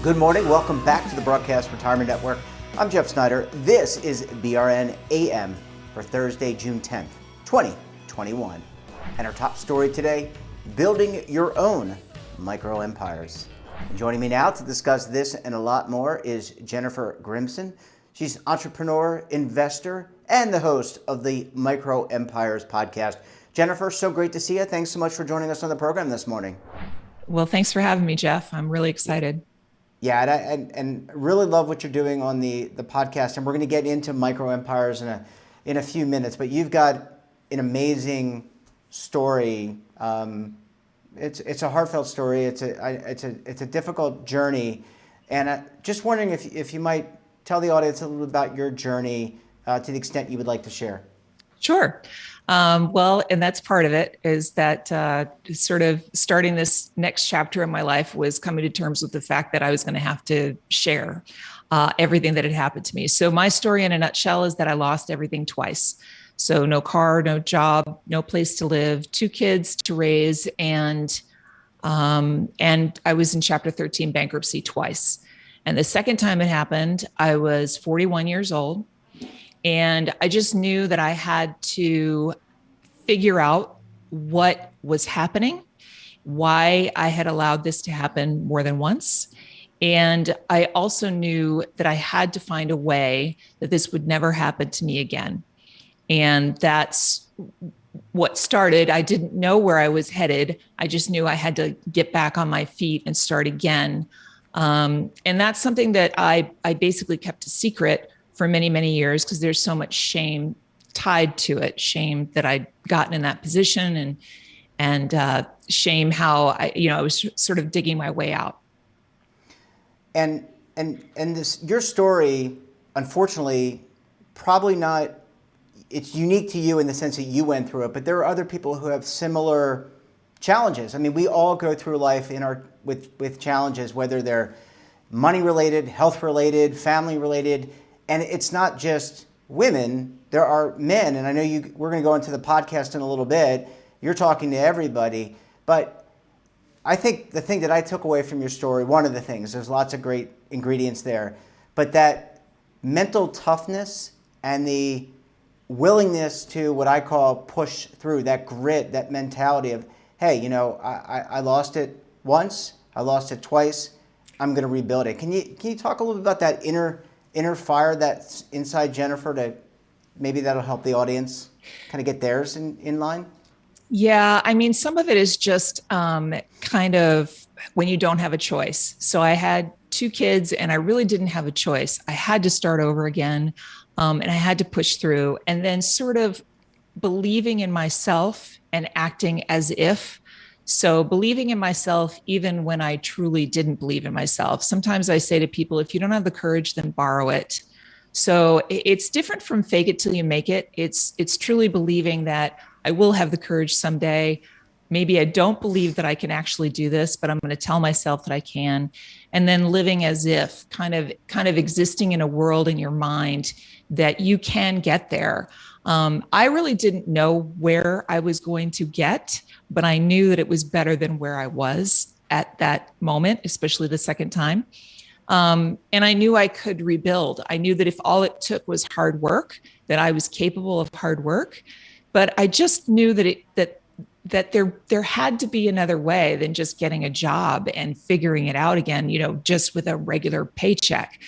Good morning. Welcome back to the Broadcast Retirement Network. I'm Jeff Snyder. This is BRN AM for Thursday, June 10th, 2021. And our top story today, building your own micro empires. And joining me now to discuss this and a lot more is Jennifer Grimson. She's entrepreneur, investor, and the host of the Micro Empires podcast. Jennifer, so great to see you. Thanks so much for joining us on the program this morning. Well, thanks for having me, Jeff. I'm really excited. Yeah, and really love what you're doing on the podcast, and we're going to get into micro empires in a few minutes. But you've got an amazing story. It's a heartfelt story. It's a difficult journey, and just wondering if you might tell the audience a little bit about your journey to the extent you would like to share. Sure. Well, and that's part of it, is that sort of starting this next chapter in my life was coming to terms with the fact that I was going to have to share everything that had happened to me. So my story in a nutshell is that I lost everything twice. So no car, no job, no place to live, 2 kids to raise, and I was in Chapter 13 bankruptcy twice. And the second time it happened, I was 41 years old. And I just knew that I had to figure out what was happening, why I had allowed this to happen more than once. And I also knew that I had to find a way that this would never happen to me again. And that's what started. I didn't know where I was headed. I just knew I had to get back on my feet and start again. And that's something that I basically kept a secret for many, many years, because there's so much shame tied to it. Shame that I'd gotten in that position, and shame how I was sort of digging my way out. And this, your story, unfortunately, probably not. It's unique to you in the sense that you went through it, but there are other people who have similar challenges. I mean, we all go through life with challenges, whether they're money related, health related, family related. And it's not just women, there are men, and I know we're going to go into the podcast in a little bit. You're talking to everybody, but I think the thing that I took away from your story, one of the things, there's lots of great ingredients there, but that mental toughness and the willingness to what I call push through, that grit, that mentality of, hey, I lost it once, I lost it twice, I'm going to rebuild it. Can you talk a little bit about that inner fire that's inside Jennifer, to maybe that'll help the audience kind of get theirs in line? Yeah, I mean, some of it is just kind of when you don't have a choice. So I had 2 kids and I really didn't have a choice. I had to start over again, and I had to push through, and then sort of believing in myself and acting as if. So believing in myself, even when I truly didn't believe in myself. Sometimes I say to people, if you don't have the courage, then borrow it. So it's different from fake it till you make it. It's truly believing that I will have the courage someday. Maybe I don't believe that I can actually do this, but I'm going to tell myself that I can. And then living as if, kind of existing in a world in your mind that you can get there. I really didn't know where I was going to get, but I knew that it was better than where I was at that moment, especially the second time. And I knew I could rebuild. I knew that if all it took was hard work, that I was capable of hard work. But I just knew that there had to be another way than just getting a job and figuring it out again, just with a regular paycheck.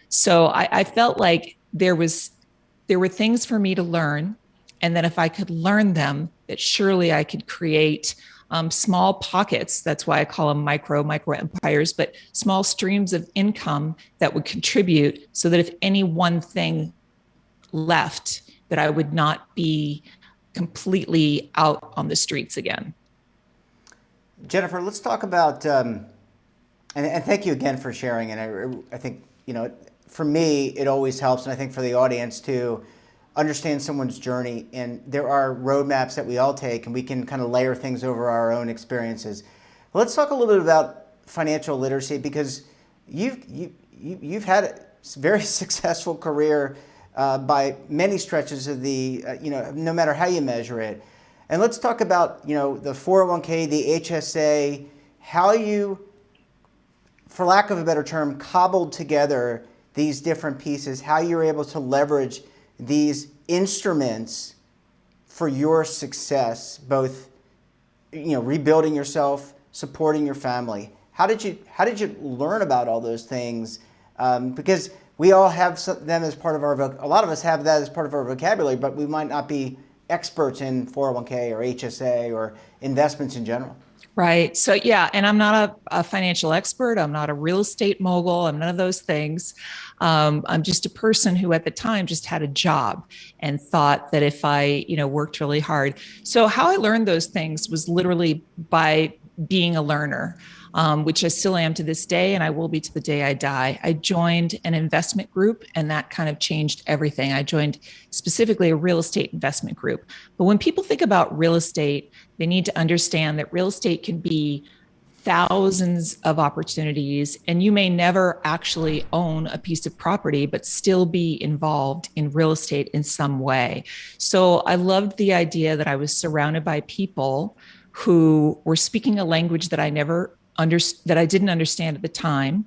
So I felt like there were things for me to learn. And that if I could learn them, that surely I could create small pockets. That's why I call them micro empires, but small streams of income that would contribute, so that if any one thing left, that I would not be completely out on the streets again. Jennifer, let's talk about, and thank you again for sharing. And I think, for me, it always helps, and I think for the audience to understand someone's journey. And there are roadmaps that we all take, and we can kind of layer things over our own experiences. Let's talk a little bit about financial literacy, because you've had a very successful career by many stretches of the, no matter how you measure it. And let's talk about, the 401k, the HSA, how you for lack of a better term, cobbled together these different pieces, how you're able to leverage these instruments for your success, both rebuilding yourself, supporting your family. How did you learn about all those things? Because we all have them as part of a lot of us have that as part of our vocabulary, but we might not be experts in 401k or HSA or investments in general. Right. So, yeah, and I'm not a financial expert. I'm not a real estate mogul. I'm none of those things. I'm just a person who at the time just had a job and thought that if I, worked really hard. So how I learned those things was literally by being a learner, which I still am to this day, and I will be to the day I die. I joined an investment group, and that kind of changed everything. I joined specifically a real estate investment group. But when people think about real estate, they need to understand that real estate can be thousands of opportunities, and you may never actually own a piece of property, but still be involved in real estate in some way. So I loved the idea that I was surrounded by people who were speaking a language that I didn't understand at the time.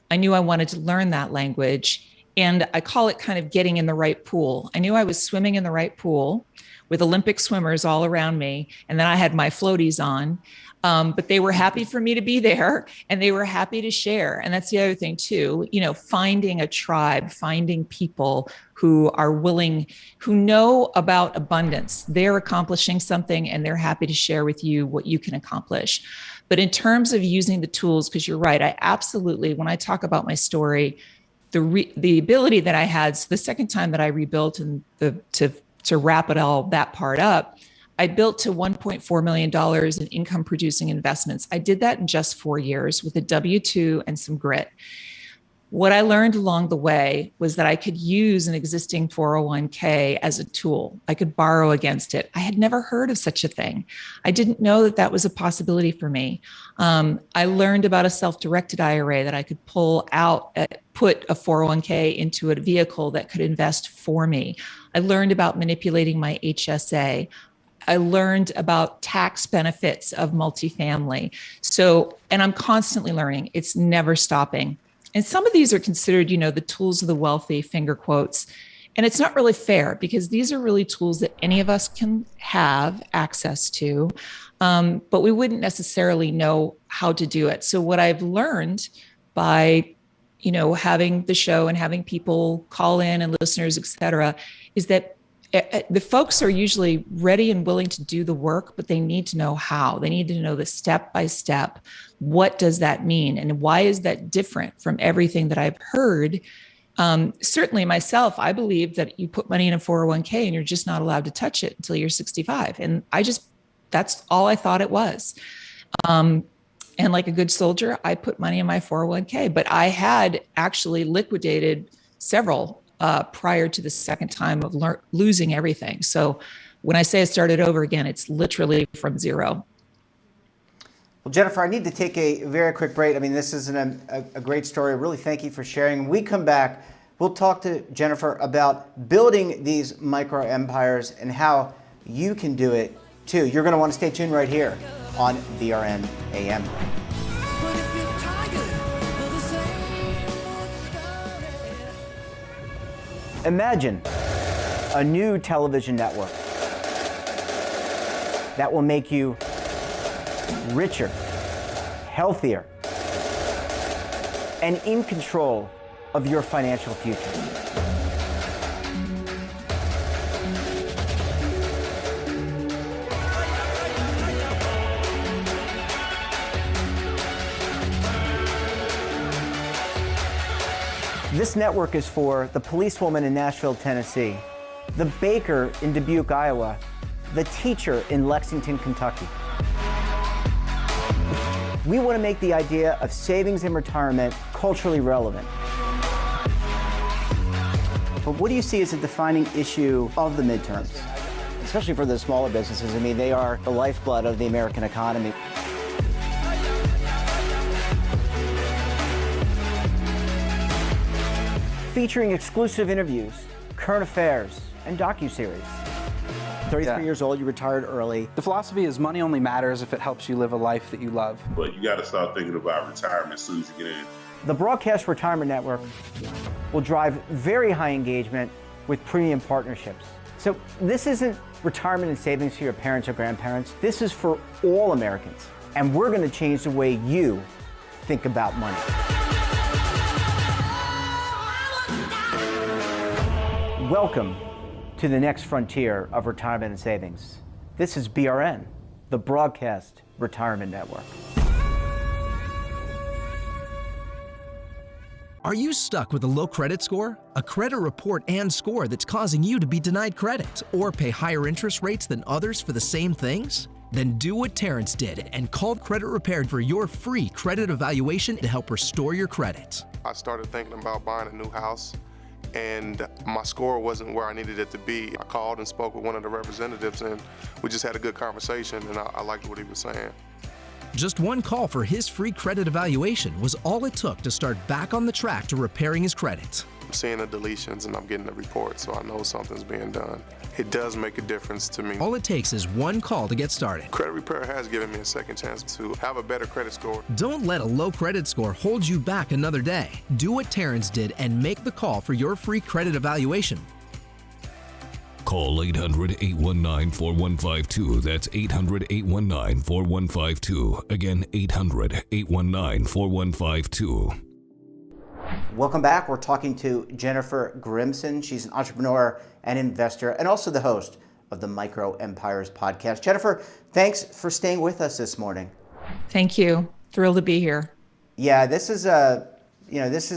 I knew I wanted to learn that language, and I call it kind of getting in the right pool. I knew I was swimming in the right pool with Olympic swimmers all around me, and then I had my floaties on. But they were happy for me to be there, and they were happy to share. And that's the other thing too, finding a tribe, finding people who are willing, who know about abundance. They're accomplishing something and they're happy to share with you what you can accomplish. But in terms of using the tools, because you're right, I absolutely, when I talk about my story, the ability that I had, so the second time that I rebuilt and to wrap it all that part up, I built to $1.4 million in income producing investments. I did that in just 4 years with a W-2 and some grit. What I learned along the way was that I could use an existing 401k as a tool. I could borrow against it. I had never heard of such a thing. I didn't know that that was a possibility for me. I learned about a self-directed IRA that I could pull out, put a 401k into a vehicle that could invest for me. I learned about manipulating my HSA. I learned about tax benefits of multifamily. And I'm constantly learning. It's never stopping. And some of these are considered, the tools of the wealthy, finger quotes. And it's not really fair because these are really tools that any of us can have access to, but we wouldn't necessarily know how to do it. So what I've learned by, having the show and having people call in and listeners, et cetera, is that the folks are usually ready and willing to do the work, but they need to know how. They need to know the step by step. What does that mean? And why is that different from everything that I've heard? Certainly myself, I believe that you put money in a 401k and you're just not allowed to touch it until you're 65. And that's all I thought it was. And like a good soldier, I put money in my 401k, but I had actually liquidated several prior to the second time of losing everything. So when I say I started over again, it's literally from zero. Well, Jennifer, I need to take a very quick break. I mean, this is a great story. Really thank you for sharing. When we come back, we'll talk to Jennifer about building these micro empires and how you can do it too. You're going to want to stay tuned right here on BRN AM. Imagine a new television network that will make you richer, healthier, and in control of your financial future. This network is for the policewoman in Nashville, Tennessee, the baker in Dubuque, Iowa, the teacher in Lexington, Kentucky. We want to make the idea of savings and retirement culturally relevant. But what do you see as a defining issue of the midterms, especially for the smaller businesses? I mean, they are the lifeblood of the American economy. Featuring exclusive interviews, current affairs, and docuseries. 33 years old, you retired early. The philosophy is money only matters if it helps you live a life that you love. But you got to start thinking about retirement as soon as you get in. The Broadcast Retirement Network will drive very high engagement with premium partnerships. So this isn't retirement and savings for your parents or grandparents. This is for all Americans. And we're going to change the way you think about money. Welcome to the next frontier of retirement and savings. This is BRN, the Broadcast Retirement Network. Are you stuck with a low credit score? A credit report and score that's causing you to be denied credit or pay higher interest rates than others for the same things? Then do what Terrence did and call Credit Repaired for your free credit evaluation to help restore your credit. I started thinking about buying a new house, and my score wasn't where I needed it to be. I called and spoke with one of the representatives, and we just had a good conversation, and I liked what he was saying. Just one call for his free credit evaluation was all it took to start back on the track to repairing his credit. I'm seeing the deletions and I'm getting the report, so I know something's being done. It does make a difference to me. All it takes is one call to get started. Credit Repair has given me a second chance to have a better credit score. Don't let a low credit score hold you back another day. Do what Terrence did and make the call for your free credit evaluation. Call 800-819-4152. That's 800-819-4152. Again, 800-819-4152. Welcome back. We're talking to Jennifer Grimson. She's an entrepreneur and investor and also the host of the Micro Empires podcast. Jennifer, thanks for staying with us this morning. Thank you. Thrilled to be here. Yeah, this is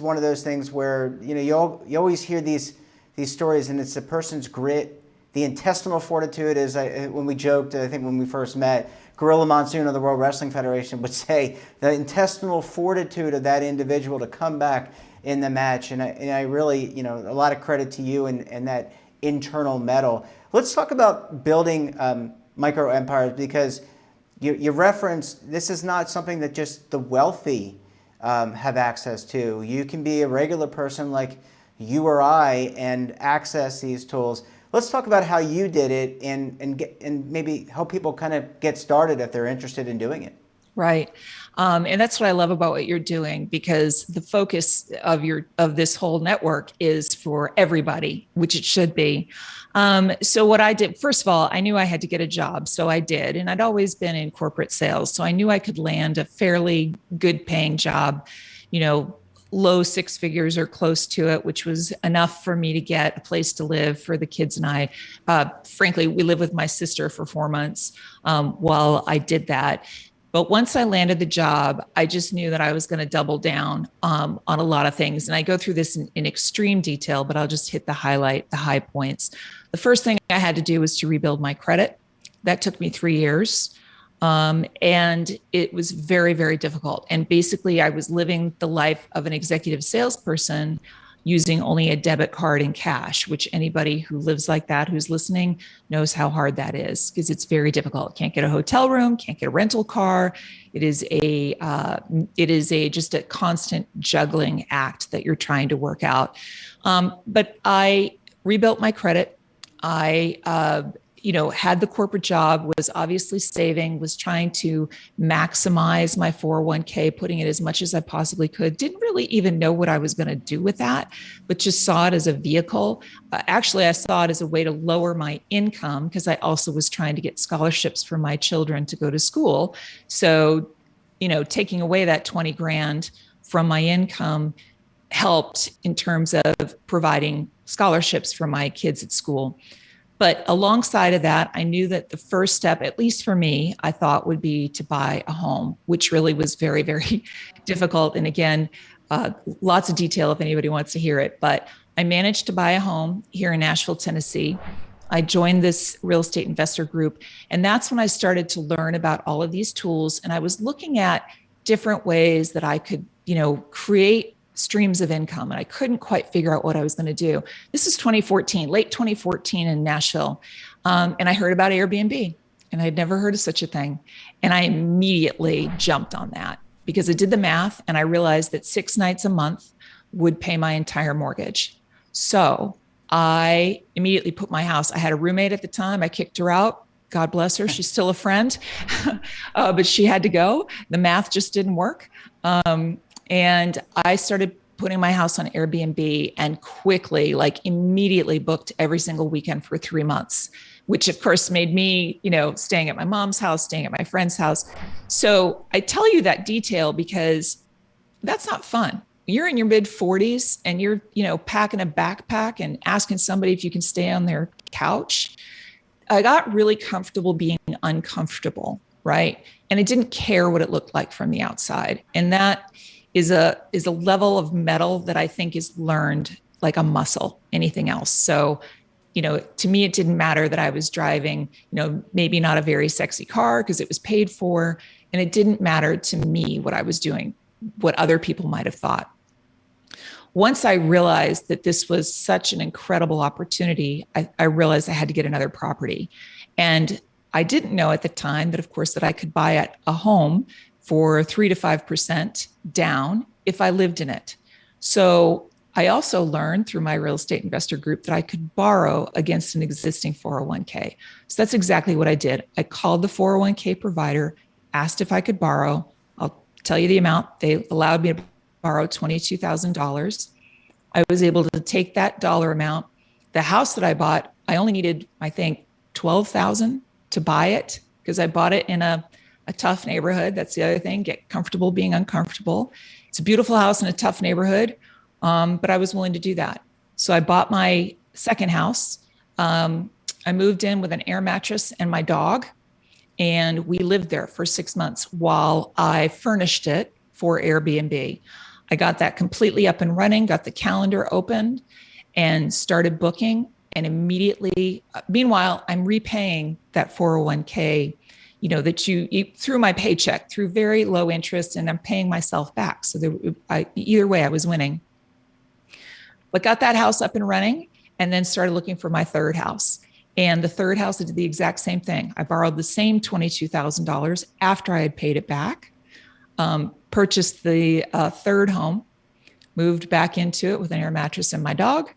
one of those things where, you always hear these stories, and it's a person's grit, the intestinal fortitude. Is when we joked, I think when we first met, Gorilla Monsoon of the World Wrestling Federation would say the intestinal fortitude of that individual to come back in the match. And I really, a lot of credit to you and that internal mettle. Let's talk about building micro empires, because you referenced this is not something that just the wealthy have access to. You can be a regular person like you or I and access these tools. Let's talk about how you did it and maybe help people kind of get started if they're interested in doing it. Right. And that's what I love about what you're doing, because the focus of this whole network is for everybody, which it should be. So what I did, first of all, I knew I had to get a job. So I did. And I'd always been in corporate sales. So I knew I could land a fairly good paying job, low six figures or close to it, which was enough for me to get a place to live for the kids and I. Frankly, we lived with my sister for 4 months while I did that. But once I landed the job, I just knew that I was going to double down on a lot of things. And I go through this in extreme detail, but I'll just hit the high points. The first thing I had to do was to rebuild my credit. That took me 3 years. And it was very, very difficult. And basically, I was living the life of an executive salesperson using only a debit card and cash, which anybody who lives like that, who's listening, knows how hard that is, because it's very difficult. Can't get a hotel room, can't get a rental car. It is just a constant juggling act that you're trying to work out. But I rebuilt my credit. I had the corporate job, was obviously saving, was trying to maximize my 401k, putting it as much as I possibly could. Didn't really even know what I was going to do with that, but just saw it as a vehicle. Actually, I saw it as a way to lower my income, because I also was trying to get scholarships for my children to go to school. So, taking away that 20 grand from my income helped in terms of providing scholarships for my kids at school. But alongside of that, I knew that the first step, at least for me, I thought would be to buy a home, which really was very, very difficult. And again, lots of detail if anybody wants to hear it. But I managed to buy a home here in Nashville, Tennessee. I joined this real estate investor group. And that's when I started to learn about all of these tools. And I was looking at different ways that I could, create streams of income. And I couldn't quite figure out what I was going to do. This is 2014, late 2014 in Nashville. And I heard about Airbnb, and I'd never heard of such a thing. And I immediately jumped on that because I did the math and I realized that 6 nights a month would pay my entire mortgage. So I immediately put my house. I had a roommate at the time. I kicked her out. God bless her. She's still a friend, but she had to go. The math just didn't work. And I started putting my house on Airbnb and quickly, like immediately booked every single weekend for 3 months, which of course made me, staying at my mom's house, staying at my friend's house. So I tell you that detail because that's not fun. You're in your mid 40s and you're, packing a backpack and asking somebody if you can stay on their couch. I got really comfortable being uncomfortable, right? And I didn't care what it looked like from the outside. And that is a level of metal that I think is learned like a muscle, anything else. So, to me, it didn't matter that I was driving, maybe not a very sexy car because it was paid for. And it didn't matter to me what I was doing, what other people might have thought. Once I realized that this was such an incredible opportunity, I realized I had to get another property. And I didn't know at the time that, of course, that I could buy a home for 3 to 5% down if I lived in it. So I also learned through my real estate investor group that I could borrow against an existing 401k. So that's exactly what I did. I called the 401k provider, asked if I could borrow. I'll tell you the amount. They allowed me to borrow $22,000. I was able to take that dollar amount. The house that I bought, I only needed, I think, $12,000 to buy it because I bought it in a tough neighborhood. That's the other thing. Get comfortable being uncomfortable. It's a beautiful house in a tough neighborhood, but I was willing to do that. So I bought my second house. I moved in with an air mattress and my dog, and we lived there for 6 months while I furnished it for Airbnb. I got that completely up and running, got the calendar opened and started booking. And immediately, meanwhile, I'm repaying that 401k, that you through my paycheck, through very low interest, and I'm paying myself back. So either way, I was winning. But got that house up and running and then started looking for my third house. And the third house, I did the exact same thing. I borrowed the same $22,000 after I had paid it back. Purchased the third home, moved back into it with an air mattress and my dog,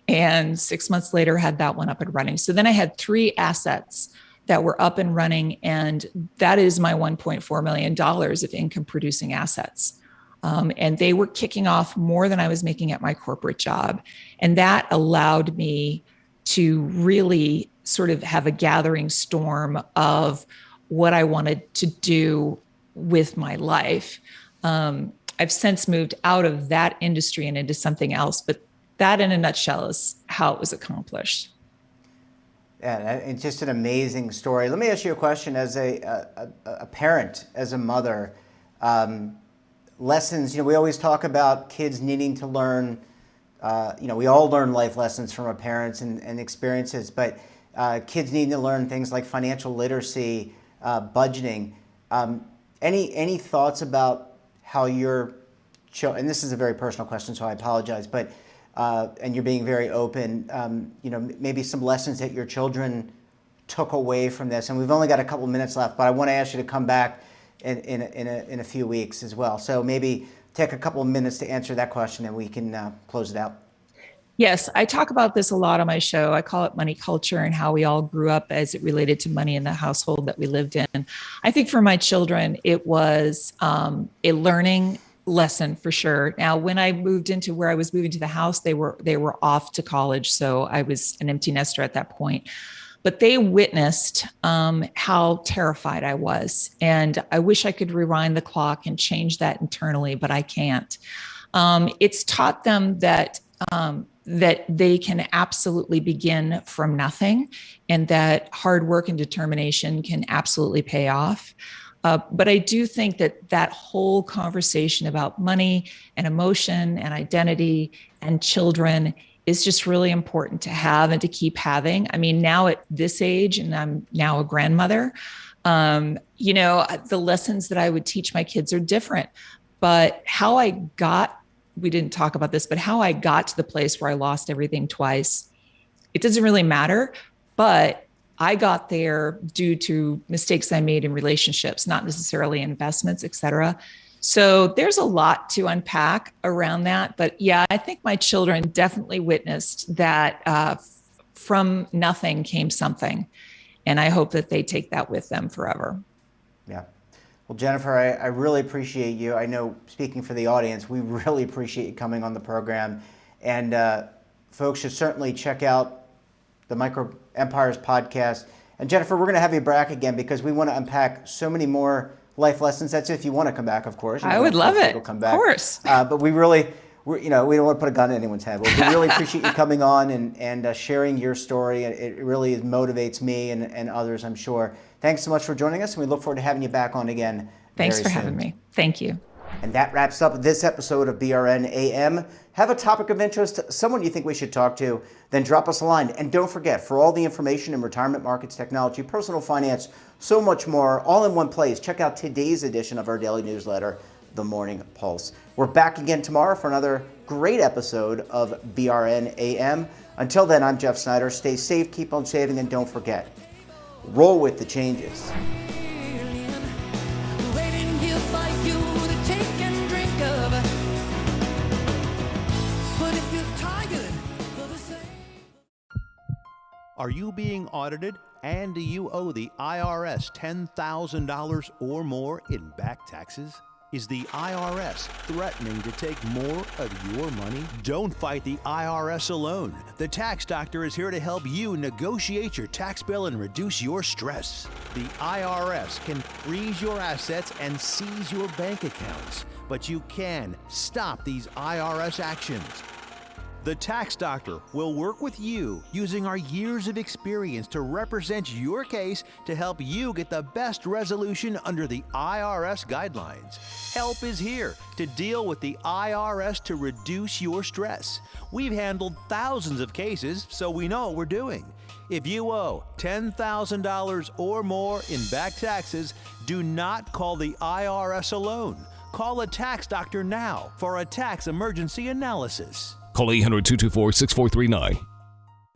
and 6 months later had that one up and running. So then I had 3 assets that were up and running, and that is my $1.4 million of income producing assets. And they were kicking off more than I was making at my corporate job. And that allowed me to really sort of have a gathering storm of what I wanted to do with my life. I've since moved out of that industry and into something else, but that in a nutshell is how it was accomplished. Yeah, it's just an amazing story. Let me ask you a question as a parent, as a mother. Lessons, we always talk about kids needing to learn, we all learn life lessons from our parents and experiences, but kids needing to learn things like financial literacy, budgeting. Any thoughts about how your children, and this is a very personal question, so I apologize, but and you're being very open, maybe some lessons that your children took away from this. And we've only got a couple minutes left, but I want to ask you to come back in a few weeks as well. So maybe take a couple of minutes to answer that question and we can close it out. Yes, I talk about this a lot on my show. I call it money culture and how we all grew up as it related to money in the household that we lived in. I think for my children, it was a learning lesson for sure. Now, when I moved into where I was moving to the house, they were off to college. So I was an empty nester at that point. But they witnessed how terrified I was. And I wish I could rewind the clock and change that internally, but I can't. It's taught them that they can absolutely begin from nothing and that hard work and determination can absolutely pay off. But I do think that whole conversation about money and emotion and identity and children is just really important to have and to keep having. I mean, now at this age, and I'm now a grandmother, the lessons that I would teach my kids are different. But how I got, we didn't talk about this, but how I got to the place where I lost everything twice, it doesn't really matter. But I got there due to mistakes I made in relationships, not necessarily investments, et cetera. So there's a lot to unpack around that. But yeah, I think my children definitely witnessed that from nothing came something. And I hope that they take that with them forever. Yeah. Well, Jennifer, I really appreciate you. I know, speaking for the audience, we really appreciate you coming on the program. And folks should certainly check out the Micro Empires podcast. And Jennifer, we're going to have you back again because we want to unpack so many more life lessons. That's if you want to come back, of course. I would love it. Come back. Of course. But we really, we don't want to put a gun in anyone's head. But we really appreciate you coming on and sharing your story. It really motivates me and others, I'm sure. Thanks so much for joining us, and we look forward to having you back on again. Thanks for having me. Thank you. And that wraps up this episode of BRN AM. Have a topic of interest, someone you think we should talk to, then drop us a line. And don't forget, for all the information in retirement markets, technology, personal finance, so much more, all in one place, check out today's edition of our daily newsletter, The Morning Pulse. We're back again tomorrow for another great episode of BRN AM. Until then, I'm Jeff Snyder. Stay safe, keep on saving, and don't forget, roll with the changes. Are you being audited and do you owe the IRS $10,000 or more in back taxes? Is the IRS threatening to take more of your money? Don't fight the IRS alone. The Tax Doctor is here to help you negotiate your tax bill and reduce your stress. The IRS can freeze your assets and seize your bank accounts, but you can stop these IRS actions. The Tax Doctor will work with you using our years of experience to represent your case to help you get the best resolution under the IRS guidelines. Help is here to deal with the IRS to reduce your stress. We've handled thousands of cases, so we know what we're doing. If you owe $10,000 or more in back taxes, do not call the IRS alone. Call a Tax Doctor now for a tax emergency analysis. Call 800-224-6439.